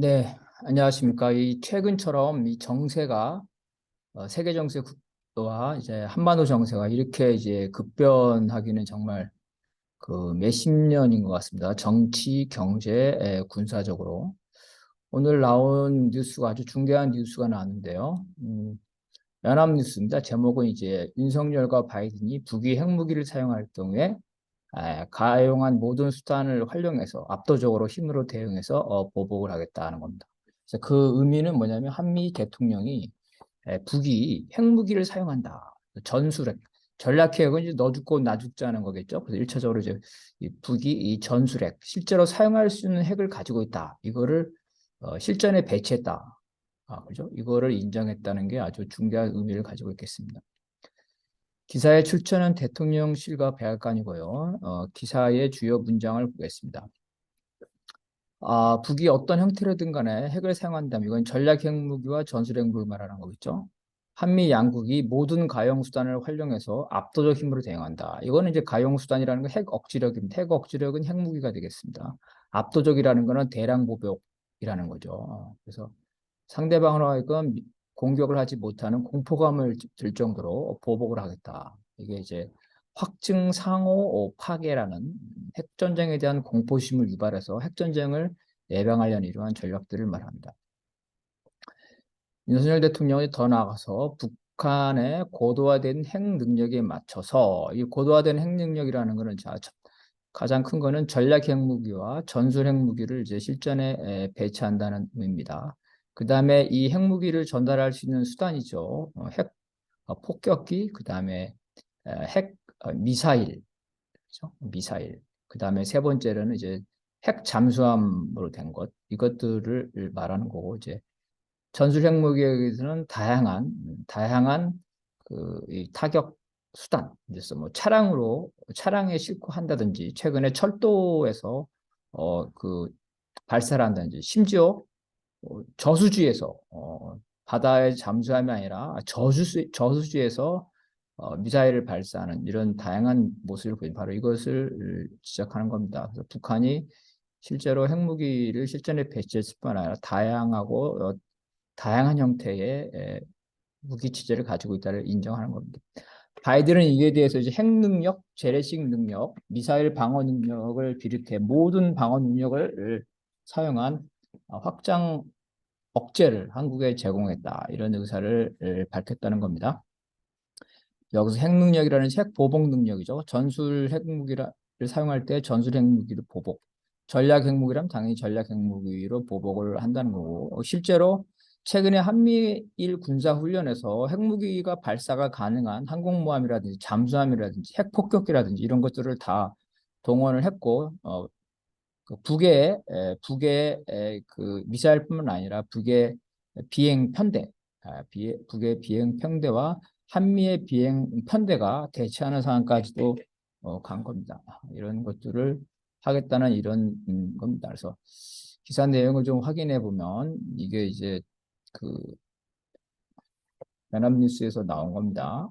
네, 안녕하십니까. 이 최근처럼 이 정세가 세계 정세 와 이제 한반도 정세가 이렇게 이제 급변하기는 정말 그 몇십 년인 것 같습니다. 정치, 경제, 군사적으로. 오늘 나온 뉴스가 아주 중대한 뉴스가 나왔는데요. 연합뉴스입니다. 제목은 이제 윤석열과 바이든이 북이 핵무기를 사용할 경우에 가용한 모든 수단을 활용해서 압도적으로 힘으로 대응해서 보복을 하겠다는 겁니다. 그래서 그 의미는 뭐냐면 한미 대통령이 북이 핵무기를 사용한다. 전술핵, 전략핵은 이제 너 죽고 나 죽자는 거겠죠. 그래서 일차적으로 이제 이 북이 이 전술핵, 실제로 사용할 수 있는 핵을 가지고 있다. 이거를 실전에 배치했다. 그죠? 이거를 인정했다는 게 아주 중대한 의미를 가지고 있겠습니다. 기사의 출처는 대통령실과 백악관이고요. 기사의 주요 문장을 보겠습니다. 북이 어떤 형태로든 간에 핵을 사용한다면 이건 전략 핵무기와 전술 핵무기를 말하는 거겠죠. 한미 양국이 모든 가용 수단을 활용해서 압도적 힘으로 대응한다. 이거는 이제 가용 수단이라는 건 핵 억지력입니다. 핵 억지력은 핵무기가 되겠습니다. 압도적이라는 거는 대량 보복이라는 거죠. 그래서 상대방으로 하여금 공격을 하지 못하는 공포감을 들 정도로 보복을 하겠다. 이게 이제 확증 상호 파괴라는 핵전쟁에 대한 공포심을 유발해서 핵전쟁을 예방하려는 이러한 전략들을 말합니다. 윤석열 대통령이 더 나아가서 북한의 고도화된 핵 능력에 맞춰서 이 고도화된 핵 능력이라는 것은 가장 큰 거는 전략 핵무기와 전술 핵무기를 이제 실전에 배치한다는 의미입니다. 그 다음에 이 핵무기를 전달할 수 있는 수단이죠. 핵 폭격기, 그 다음에 핵 미사일, 그렇죠? 미사일. 그 다음에 세 번째로는 이제 핵 잠수함으로 된 것, 이것들을 말하는 거고 이제 전술 핵무기에서는 다양한 이 타격 수단, 그래서 뭐 차량에 싣고 한다든지 최근에 철도에서 발사를 한다든지 심지어 저수지에서 바다의 잠수함이 아니라 저수지에서 미사일을 발사하는 이런 다양한 모습을 보인 바로 이것을 지적하는 겁니다. 그래서 북한이 실제로 핵무기를 실전에 배치했을 뿐 아니라 다양한 형태의 무기 체제를 가지고 있다를 인정하는 겁니다. 바이든은 이에 대해서 이제 핵 능력, 재래식 능력, 미사일 방어 능력을 비롯해 모든 방어 능력을 사용한 확장 억제를 한국에 제공했다. 이런 의사를 밝혔다는 겁니다. 여기서 핵 능력이라는 핵 보복 능력이죠. 전술 핵무기를 사용할 때 전술 핵무기를 보복, 전략 핵무기라면 당연히 전략 핵무기로 보복을 한다는 거고 실제로 최근에 한미일 군사훈련에서 핵무기가 발사가 가능한 항공모함이라든지 잠수함이라든지 핵폭격기라든지 이런 것들을 다 동원을 했고 그 북의 그 미사일뿐만 아니라 북의 비행 편대, 북의 비행 편대와 한미의 비행 편대가 대치하는 상황까지도 간 겁니다. 이런 것들을 하겠다는 이런 겁니다. 그래서 기사 내용을 좀 확인해 보면 이게 이제 그 연합뉴스에서 나온 겁니다.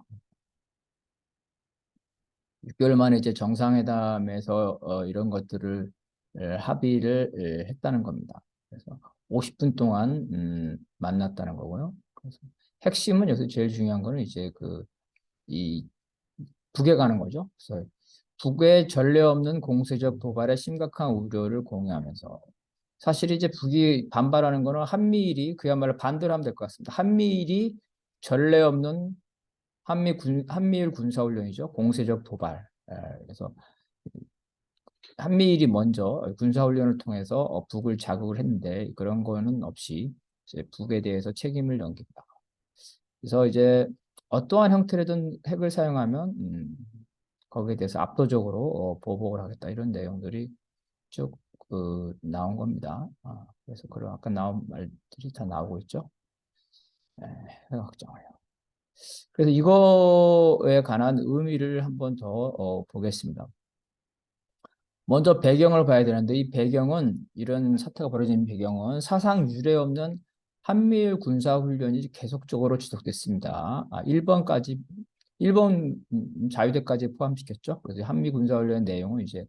6개월 만에 이제 정상회담에서 이런 것들을 합의를 했다는 겁니다. 그래서 50분 동안 만났다는 거고요. 그래서 핵심은 여기서 제일 중요한 거는 이제 이 북에 가는 거죠. 그래서 북의 전례 없는 공세적 도발에 심각한 우려를 공유하면서 사실 이제 북이 반발하는 거는 한미일이 그야말로 반대로 하면 될 것 같습니다. 한미일이 전례 없는 한미일 군사훈련이죠. 공세적 도발. 그래서 한미일이 먼저 군사훈련을 통해서 북을 자극을 했는데 그런 거는 없이 이제 북에 대해서 책임을 넘긴다. 그래서 이제 어떠한 형태로든 핵을 사용하면 거기에 대해서 압도적으로 보복을 하겠다 이런 내용들이 쭉 나온 겁니다. 그래서 그런 아까 나온 말들이 다 나오고 있죠. 네, 핵 확장을. 그래서 이거에 관한 의미를 한번 더 보겠습니다. 먼저 배경을 봐야 되는데 이 배경은 이런 사태가 벌어진 배경은 사상 유례 없는 한미일 군사훈련이 계속적으로 지속됐습니다. 1번 자유대까지 포함시켰죠. 그래서 한미 군사훈련 내용은 이제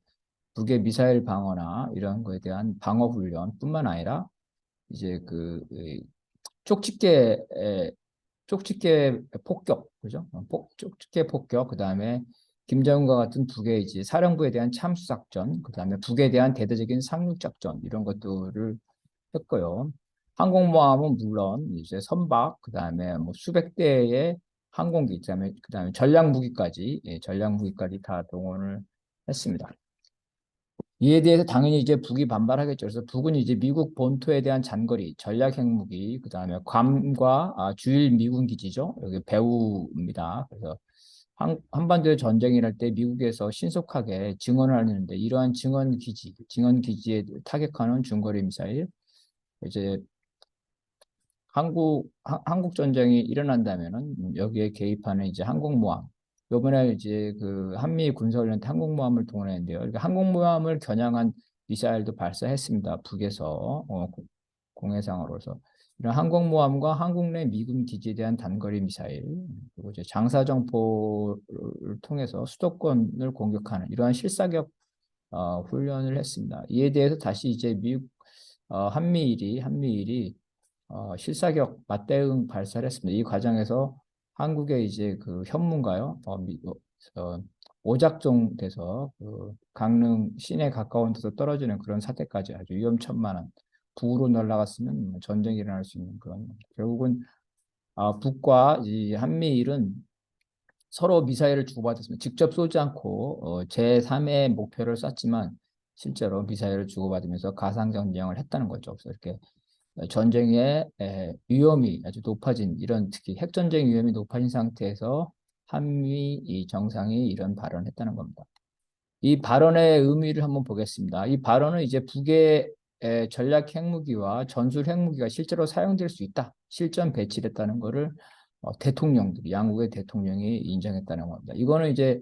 북의 미사일 방어나 이런 거에 대한 방어 훈련뿐만 아니라 이제 이 쪽집게 쪽집게 폭격, 그죠? 쪽집게 폭격, 그 다음에 김정은과 같은 북의 이제 사령부에 대한 참수 작전, 그 다음에 북에 대한 대대적인 상륙 작전 이런 것들을 했고요. 항공모함은 물론 이제 선박, 그 다음에 뭐 수백 대의 항공기, 그다음에 전략 무기까지, 전략 무기까지 다 동원을 했습니다. 이에 대해서 당연히 이제 북이 반발하겠죠. 그래서 북은 이제 미국 본토에 대한 장거리, 전략 핵무기, 그다음에 괌과 주일 미군 기지죠. 여기 배후입니다. 그래서 한반도의 전쟁이 날 때 미국에서 신속하게 증원을 하는데 이러한 증원 기지에 타격하는 중거리 미사일, 이제 한국 전쟁이 일어난다면은 여기에 개입하는 이제 항공모함. 요번에 이제 그 한미 군사훈련 때 항공모함을 동원했는데요. 그러니까 항공모함을 겨냥한 미사일도 발사했습니다. 북에서 공해상으로서 이런 항공모함과 한국 내 미군 기지에 대한 단거리 미사일, 그리고 이제 장사정포를 통해서 수도권을 공격하는 이러한 실사격 훈련을 했습니다. 이에 대해서 다시 이제 한미일이 실사격 맞대응 발사를 했습니다. 이 과정에서 한국의 이제 그 현무인가요? 오작동 돼서 그 강릉 시내 가까운 데서 떨어지는 그런 사태까지 아주 위험천만한 북으로 날아갔으면 전쟁이 일어날 수 있는 그런 결국은 북과 이 한미일은 서로 미사일을 주고받았습니다. 직접 쏘지 않고 제3의 목표를 쐈지만 실제로 미사일을 주고받으면서 가상 전쟁을 했다는 거죠. 그래서 이렇게 전쟁의 위험이 아주 높아진 이런 특히 핵전쟁 위험이 높아진 상태에서 한미 이 정상이 이런 발언을 했다는 겁니다. 이 발언의 의미를 한번 보겠습니다. 이 발언은 이제 북의 전략 핵무기와 전술 핵무기가 실제로 사용될 수 있다. 실전 배치됐다는 것을 양국의 대통령이 인정했다는 겁니다. 이거는 이제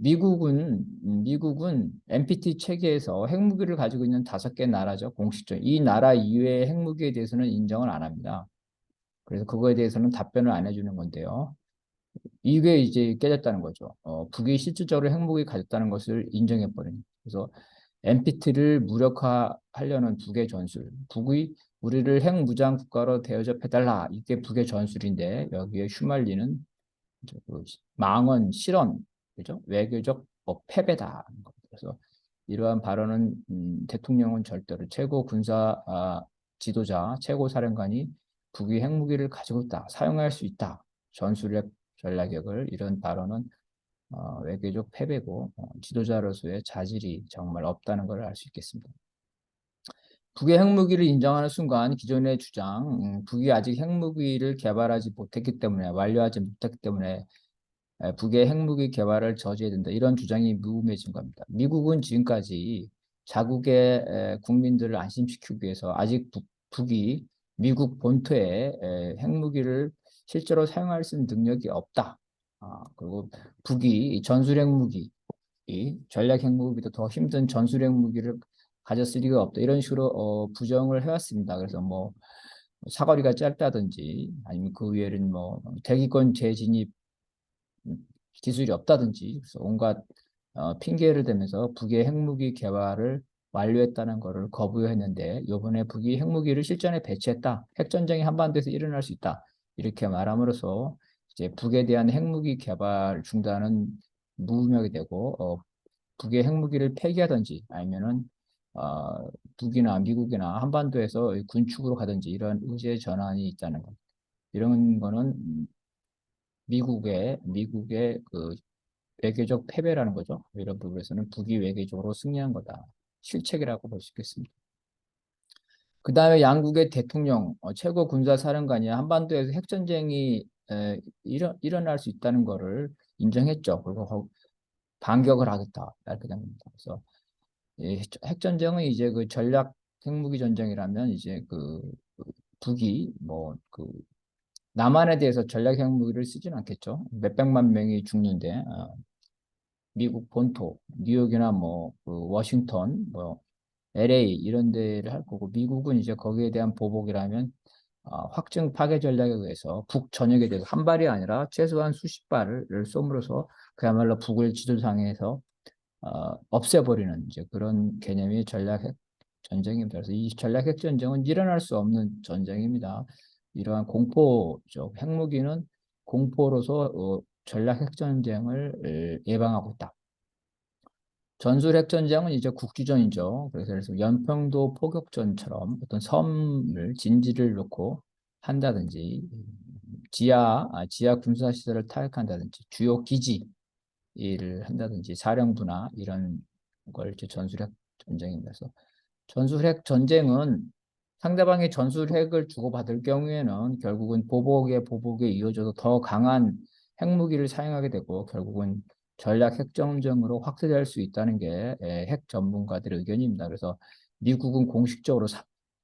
미국은 NPT 체계에서 핵무기를 가지고 있는 5개 나라죠. 공식적으로. 이 나라 이외의 핵무기에 대해서는 인정을 안 합니다. 그래서 그거에 대해서는 답변을 안 해주는 건데요. 이게 이제 깨졌다는 거죠. 북이 실질적으로 핵무기 가졌다는 것을 인정해버린. 그래서 NPT를 무력화하려는 북의 전술. 북이 우리를 핵무장 국가로 대여접해달라. 이게 북의 전술인데 여기에 휘말리는 그 망언, 실언, 그죠? 외교적 패배다. 그래서 이러한 발언은 대통령은 절대로 최고 군사 지도자, 최고 사령관이 북이 핵무기를 가지고 있다, 사용할 수 있다, 전술핵 전략력을 이런 발언은 외교적 패배고 지도자로서의 자질이 정말 없다는 걸 알 수 있겠습니다. 북의 핵무기를 인정하는 순간 기존의 주장, 북이 아직 핵무기를 개발하지 못했기 때문에 완료하지 못했기 때문에 북의 핵무기 개발을 저지해야 된다. 이런 주장이 무의미해진 겁니다. 미국은 지금까지 자국의 국민들을 안심시키기 위해서 아직 북이 미국 본토에 핵무기를 실제로 사용할 수 있는 능력이 없다. 그리고 북이 전술 핵무기, 전략 핵무기보다 더 힘든 전술 핵무기를 가졌을 리가 없다. 이런 식으로 부정을 해왔습니다. 그래서 뭐 사거리가 짧다든지 아니면 그 위에는 뭐 대기권 재진입 기술이 없다든지 그래서 온갖 핑계를 대면서 북의 핵무기 개발을 완료했다는 것을 거부했는데 이번에 북이 핵무기를 실전에 배치했다. 핵전쟁이 한반도에서 일어날 수 있다. 이렇게 말함으로써 이제 북에 대한 핵무기 개발 중단은 무의미하게 되고 북의 핵무기를 폐기하든지 아니면은 북이나 미국이나 한반도에서 군축으로 가든지 이런 의지의 전환이 있다는 것. 이런 거는 미국의 그 외교적 패배라는 거죠. 이런 부분에서는 북이 외교적으로 승리한 거다. 실책이라고 볼 수 있겠습니다. 그 다음에 양국의 대통령, 최고 군사사령관이 한반도에서 핵전쟁이 일어날 수 있다는 것을 인정했죠. 그리고 반격을 하겠다. 이렇게 됩니다. 그래서 핵전쟁은 이제 그 전략 핵무기 전쟁이라면 이제 그 북이 남한에 대해서 전략 핵무기를 쓰지는 않겠죠. 몇백만 명이 죽는데 미국 본토, 뉴욕이나 워싱턴, LA 이런 데를 할 거고 미국은 이제 거기에 대한 보복이라면 확증 파괴 전략에 의해서 북 전역에 대해서 한 발이 아니라 최소한 수십 발을 쏘므로써 그야말로 북을 지도상에서 없애버리는 이제 그런 개념의 전략 전쟁입니다. 그래서 이 전략 핵 전쟁은 일어날 수 없는 전쟁입니다. 이러한 공포죠. 핵무기는 공포로서 전략 핵 전쟁을 예방하고 있다. 전술 핵 전쟁은 이제 국지전이죠. 그래서 연평도 포격전처럼 어떤 섬을 진지를 놓고 한다든지 지하 군사 시설을 타격한다든지 주요 기지를 한다든지 사령부나 이런 걸 이제 전술핵 전쟁입니다. 그래서 전술핵 전쟁은 상대방이 전술핵을 주고받을 경우에는 결국은 보복에 이어져서 더 강한 핵무기를 사용하게 되고 결국은 전략 핵전쟁으로 확대될 수 있다는 게 핵 전문가들의 의견입니다. 그래서 미국은 공식적으로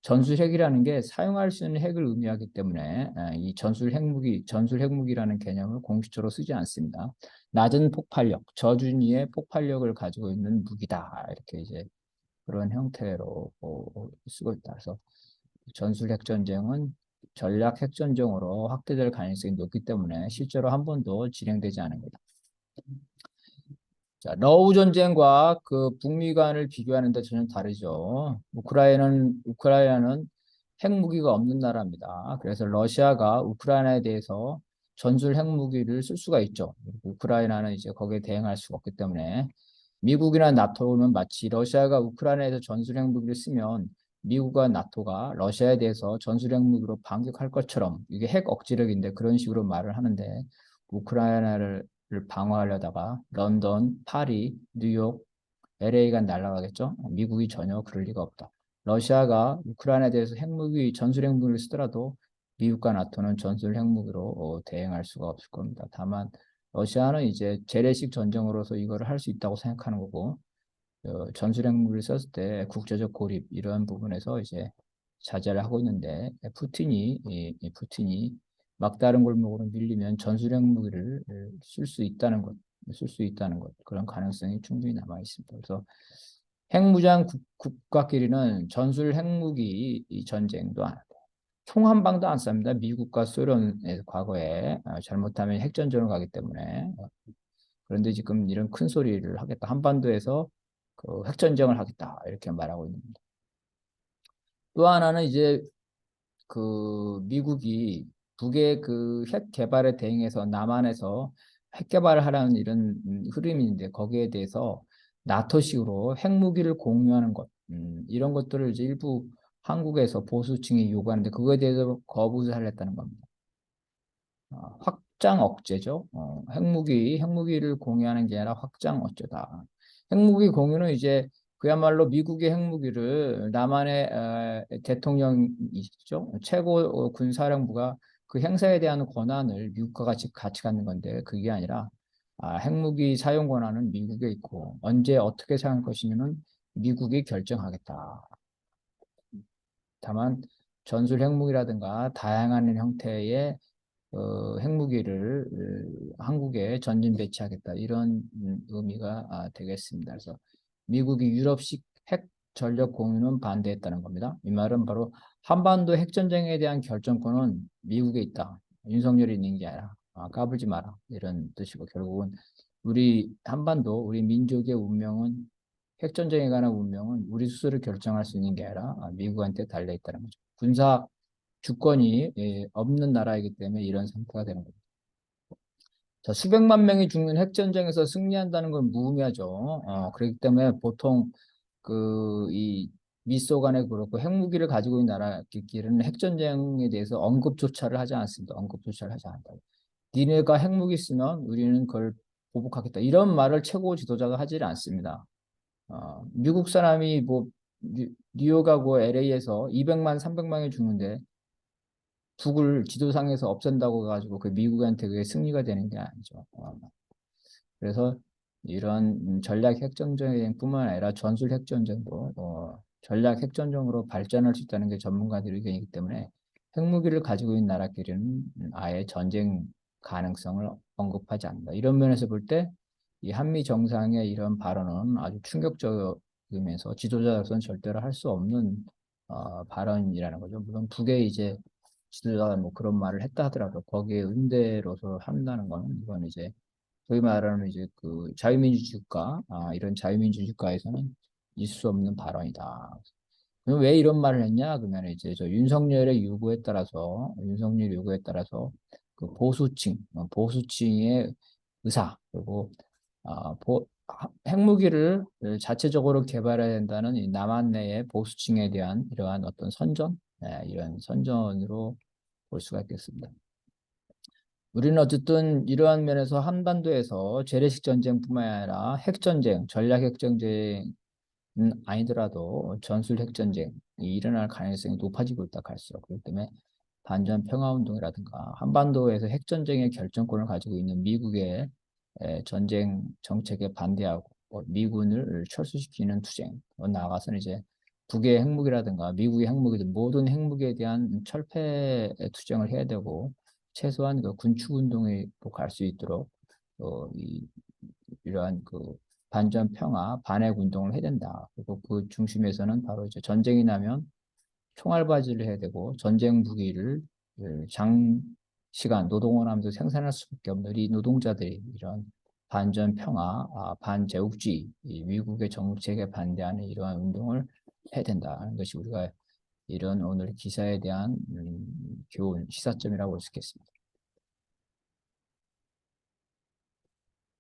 전술핵이라는 게 사용할 수 있는 핵을 의미하기 때문에 이 전술 핵무기라는 개념을 공식적으로 쓰지 않습니다. 낮은 폭발력, 저준위의 폭발력을 가지고 있는 무기다. 이렇게 이제 그런 형태로 쓰고 있다. 그래서 전술 핵전쟁은 전략 핵전쟁으로 확대될 가능성이 높기 때문에 실제로 한 번도 진행되지 않은 거다. 자, 러우 전쟁과 그 북미 간을 비교하는데 전혀 다르죠. 우크라이나는 핵무기가 없는 나라입니다. 그래서 러시아가 우크라이나에 대해서 전술 핵무기를 쓸 수가 있죠. 우크라이나는 이제 거기에 대응할 수가 없기 때문에 미국이나 나토는 마치 러시아가 우크라이나에서 전술 핵무기를 쓰면 미국과 나토가 러시아에 대해서 전술 핵무기로 반격할 것처럼 이게 핵 억지력인데 그런 식으로 말을 하는데 우크라이나를 방어하려다가 런던, 파리, 뉴욕, LA가 날아가겠죠. 미국이 전혀 그럴 리가 없다. 러시아가 우크라이나에 대해서 전술 핵무기를 쓰더라도 미국과 나토는 전술 핵무기로 대응할 수가 없을 겁니다. 다만 러시아는 이제 재래식 전쟁으로서 이거를 할 수 있다고 생각하는 거고 전술 핵무기를 썼을 때 국제적 고립 이런 부분에서 이제 자제를 하고 있는데 푸틴이 막다른 골목으로 밀리면 전술 핵무기를 쓸 수 있다는 것 그런 가능성이 충분히 남아 있습니다. 그래서 핵무장 국가끼리는 전술 핵무기 이 전쟁도 안 합니다. 총 한 방도 안 쌉니다. 미국과 소련의 과거에 잘못하면 핵전쟁을 가기 때문에 그런데 지금 이런 큰 소리를 하겠다. 한반도에서 그 핵전쟁을 하겠다. 이렇게 말하고 있습니다. 또 하나는 이제 그 미국이 북의 그 핵 개발에 대응해서 남한에서 핵 개발을 하라는 이런 흐름인데 거기에 대해서 나토식으로 핵무기를 공유하는 것 이런 것들을 이제 일부 한국에서 보수층이 요구하는데 그거에 대해서 거부를 하겠다는 겁니다. 확장 억제죠. 핵무기를 공유하는 게 아니라 확장 억제다. 핵무기 공유는 이제 그야말로 미국의 핵무기를 남한의 대통령이죠. 최고 군사령부가 그 행사에 대한 권한을 미국과 같이 갖는 건데 그게 아니라 핵무기 사용 권한은 미국에 있고 언제 어떻게 사용할 것이냐는 미국이 결정하겠다. 다만 전술 핵무기라든가 다양한 형태의 핵무기를 한국에 전진 배치하겠다 이런 의미가 되겠습니다. 그래서 미국이 유럽식 핵 전력 공유는 반대했다는 겁니다. 이 말은 바로 한반도 핵전쟁에 대한 결정권은 미국에 있다. 윤석열이 있는 게 아니라 까불지 마라 이런 뜻이고 결국은 우리 한반도 우리 민족의 운명은 핵전쟁에 관한 운명은 우리 스스로 결정할 수 있는 게 아니라 미국한테 달려 있다는 거죠. 군사 주권이 없는 나라이기 때문에 이런 상태가 되는 겁니다. 자, 수백만 명이 죽는 핵전쟁에서 승리한다는 건 무의미하죠. 그렇기 때문에 보통 이 미소 간에 그렇고 핵무기를 가지고 있는 나라끼리는 핵전쟁에 대해서 언급조차를 하지 않습니다. 언급조차를 하지 않는다. 니네가 핵무기 쓰면 우리는 그걸 보복하겠다. 이런 말을 최고 지도자가 하지 않습니다. 미국 사람이 뭐 뉴욕하고 LA에서 200만, 300만이 죽는데 북을 지도상에서 없앤다고 해가지고 그 미국한테 그게 승리가 되는 게 아니죠. 그래서 이런 전략 핵전쟁뿐만 아니라 전술 핵전쟁도 전략 핵전쟁으로 발전할 수 있다는 게 전문가들의 의견이기 때문에 핵무기를 가지고 있는 나라끼리는 아예 전쟁 가능성을 언급하지 않는다. 이런 면에서 볼 때 이 한미 정상의 이런 발언은 아주 충격적이면서 지도자로서는 절대로 할 수 없는 발언이라는 거죠. 물론 북의 이제 지도자가 뭐 그런 말을 했다 하더라도 거기에 응대로서 한다는 거는 이건 이제 소위 말하는 이제 그 자유민주주의 국가 이런 자유민주주의 국가에서는 있을 수 없는 발언이다. 그럼 왜 이런 말을 했냐? 그러면 이제 저 윤석열 요구에 따라서 그 보수층의 의사, 그리고 핵무기를 자체적으로 개발해야 된다는 이 남한 내의 보수층에 대한 이러한 어떤 선전, 이런 선전으로 볼 수가 있겠습니다. 우리는 어쨌든 이러한 면에서 한반도에서 재래식 전쟁뿐만 아니라 핵전쟁, 전략 핵전쟁은 아니더라도 전술 핵전쟁이 일어날 가능성이 높아지고 있다 할수록 그렇기 때문에 반전 평화운동이라든가 한반도에서 핵전쟁의 결정권을 가지고 있는 미국의 전쟁 정책에 반대하고 미군을 철수시키는 투쟁, 나아가서는 이제 북의 핵무기라든가 미국의 핵무기들 모든 핵무기에 대한 철폐 투쟁을 해야 되고 최소한 그 군축 운동에 갈 수 있도록 이러한 그 반전 평화 반핵 운동을 해야 된다. 그리고 그 중심에서는 바로 이제 전쟁이 나면 총알바지를 해야 되고 전쟁 무기를 장시간 노동을 하면서 생산할 수밖에 없는 이 노동자들이 이런 반전 평화, 반제국주의, 이 미국의 정책에 반대하는 이러한 운동을 해야 된다는 것이 우리가 이런 오늘 기사에 대한 교훈, 시사점이라고 볼 수 있겠습니다.